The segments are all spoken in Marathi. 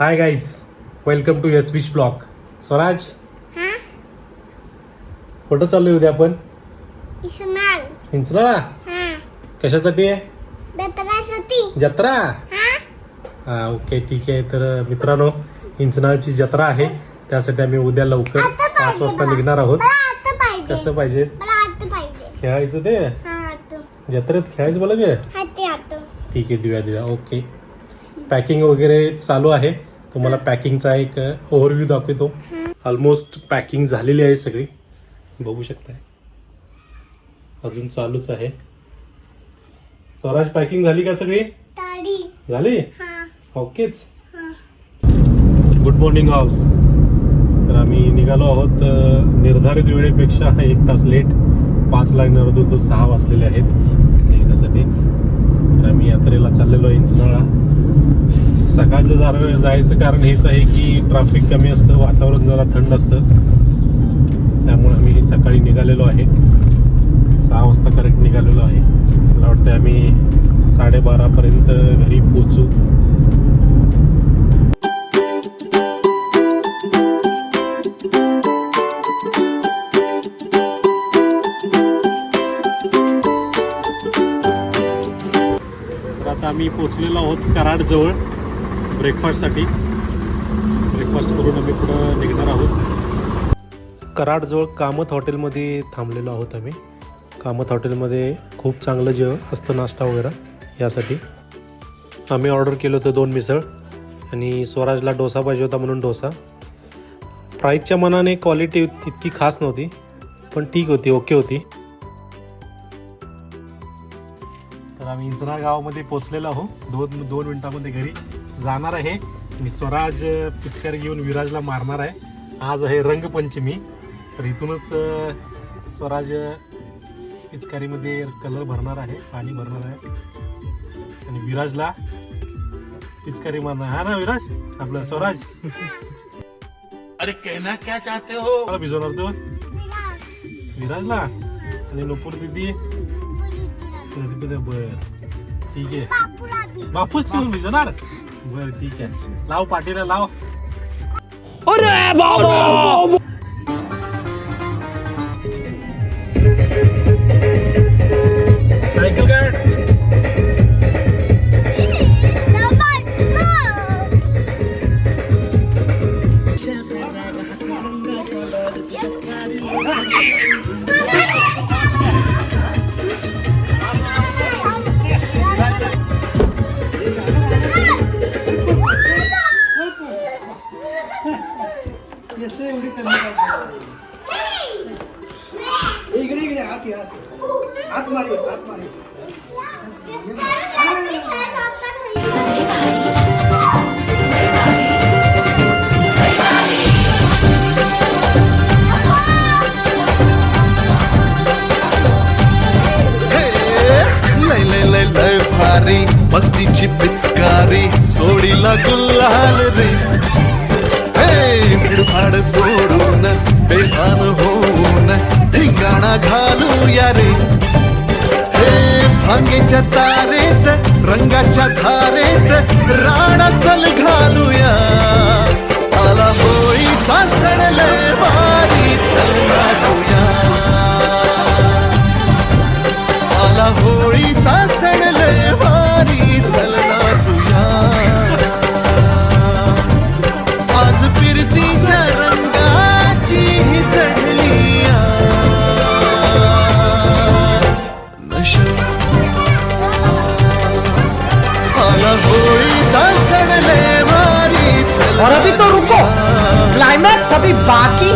High guys, welcome to S wish blog. Swaraj, कुठं चाललोय उद्या आपण? इंचनाळा. कशासाठी आहे? जत्रा. हा, ओके, ठीक आहे. तर मित्रांनो, इंचनाळची जत्रा आहे, त्यासाठी आम्ही उद्या लवकर 5 वाजता निघणार आहोत. कसं पाहिजे? खेळायचं ते जत्रेत खेळायचं बोला गे. ठीक आहे, दिव्या. ओके, पॅकिंग वगैरे चालू आहे. तुम्हाला पॅकिंगचा एक ओव्हरव्ह्यू दाखवतो. ऑलमोस्ट पॅकिंग झालेली आहे सगळी, बघू शकताय. अजून चालूच आहे. स्वराज, पॅकिंग झाली का सगळी? झाली. ओकेच. Good morning all. तर आम्ही निघालो आहोत निर्धारित वेळेपेक्षा 1 तास लेट. 5 लागणार होतो, तो 6 वाजलेले आहेत निघण्यासाठी. तर आम्ही यात्रेला चाललेलो आहे इंचनाळा. सकाळचं जायचं कारण हेच आहे की ट्रॅफिक कमी असतं, वातावरण जरा थंड असतं, त्यामुळे आम्ही सकाळी निघालेलो आहे. 6 वाजता करेक्ट निघालेलो आहे. मला वाटतं आम्ही 12:30 पर्यंत घरी पोहोचू. तर आता आम्ही पोहोचलेलो आहोत कराडजवळ ब्रेकफास्टसाठी. ब्रेकफास्ट करून आम्ही पुढं निघणार आहोत. कराडजवळ कामत हॉटेलमध्ये थांबलेलो आहोत आम्ही. कामत हॉटेलमध्ये खूप चांगलं जेवण असतं, नाश्ता वगैरे. यासाठी आम्ही ऑर्डर केलं होतं 2 मिसळ आणि स्वराजला डोसा पाहिजे होता म्हणून डोसा. प्राईसच्या मनाने क्वालिटी इतकी खास नव्हती, पण ठीक होती, ओके होती. तर आम्ही इंचनाळ गावामध्ये पोहोचलेलो आहोत. 2 मिनिटामध्ये घरी जाणार आहे. आणि स्वराज पिचकारी घेऊन विराजला मारणार आहे. आज आहे रंगपंचमी, तर इथूनच स्वराज पिचकारीमध्ये कलर भरणार आहे, पाणी भरणार आहे आणि विराजला पिचकारी मारणार. हा ना विराज, आपला स्वराज. अरे कहना क्या चाहते हो? भिजवणार तो विराजला आणि नुपूर दिदी. बर, ठीक आहे. बापूस पिऊन भिजवणार. बर, ठीक आहे. लाव पाठीला लाव. अरे बाबा, मस्तीची पिचकारी सोडीला गुल्हाल रे. भिडभाड सोडून बेभान होऊन धिंगाणा घालूया रे. भांगेच्या तारेत रंगाच्या धारेत राणा चल घालूया. आला होळीचा सण लय भारी, चल नाचूया. आला होळीचा सण लय भारी, चल नाचूया. आज फिरतीच्या रंगाची ही चढली नशा. आला होळीचा सण लय भारी, चल. और अभी तो रुको, क्लाइमैक्स अभी बाकी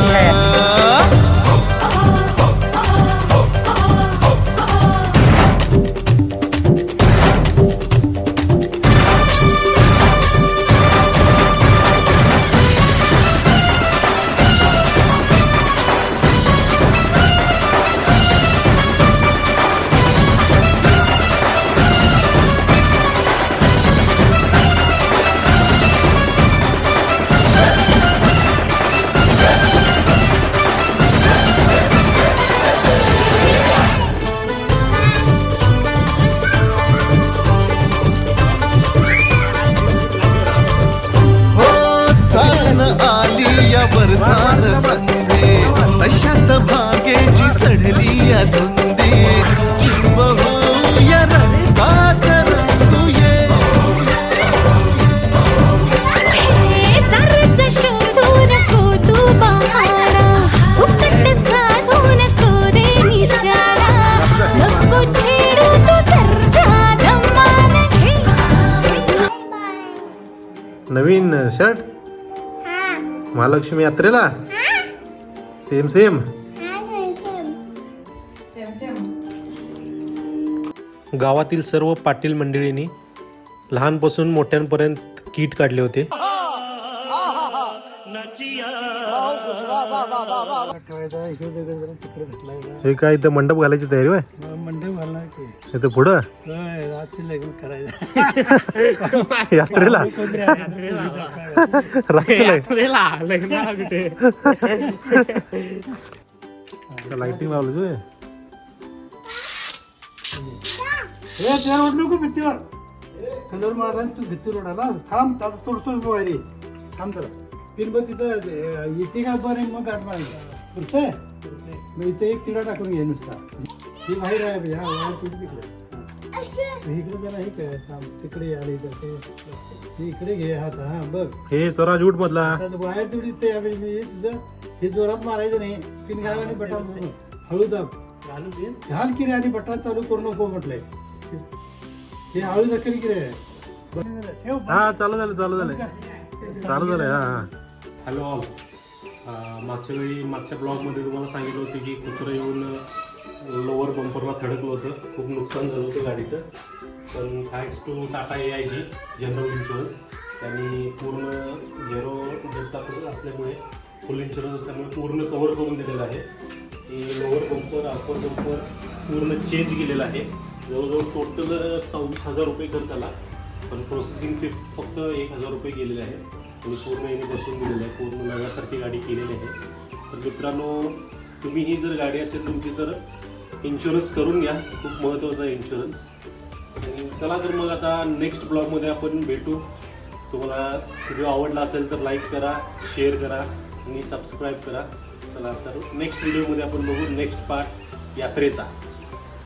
शर्ट महालक्ष्मी यात्रेला सेम सेम. गावातील सर्व पाटील मंडळींनी लहानपासून मोठ्यांपर्यंत किट काढले होते. हे काय इथं मंडप घालायची तयारी होय. मंडप घालणार की इथं पुढं रातची लग्न करायचं. यात्रेला लाइटिंग लावली होय. हे त्यावर ओढ नको भित्तीवर कलर मारला तू भित्तीवर ओढाला थांब तोडतोच वायरी थांब जरा पिन बघ तिथं येते का बरं मग गाठ मारायचं पुरतंय मग इथे एक तिडा टाकून घे नुसता ही बाहेर आहे ह्या वायर तुझी तिकडे इकडे जरा हे काय थांब तिकडे आले तर ते इकडे घे हात हा बघ हे स्वराज उठ मधला. आता बाहेर तेवढी ते मी तुझं हे जोरात मारायचं नाही पिन घाल आणि बटन हळू दाब घाल की रे आणि बटन चालू करू नको म्हटलंय हे हळू दखल की रे हा चालू झालं हा. Hello all. मागच्या ब्लॉगमध्ये तुम्हाला सांगितलं होतं की कुत्रं येऊन लोअर बंपरला थडकलं होतं. खूप नुकसान झालं होतं गाडीचं. पण thanks to Tata AIG general insurance त्यांनी पूर्ण 0 डेल्टा असल्यामुळे फुल इन्शुरन्स असल्यामुळे पूर्ण कव्हर करून दिलेलं आहे. की लोअर बंपर अपर बंपर पूर्ण चेंज केलेलं आहे. जवळजवळ टोटल 24,000 रुपये खर्च आला. पण प्रोसेसिंग फी फक्त 1,000 रुपये गेलेले आहे आणि पूर्ण याने बसवून दिलेलं आहे. पूर्ण नव्यासारखी गाडी केलेली आहे. तर मित्रांनो तुम्ही ही जर गाडी असेल तुमची तर इन्शुरन्स करून घ्या. खूप महत्त्वाचा आहे इन्शुरन्स. आणि चला तर मग आता नेक्स्ट ब्लॉगमध्ये आपण भेटू. तुम्हाला व्हिडिओ आवडला असेल तर लाईक करा, शेअर करा आणि सबस्क्राईब करा. चला तर नेक्स्ट व्हिडिओमध्ये आपण बघू नेक्स्ट पार्ट यात्रेचा.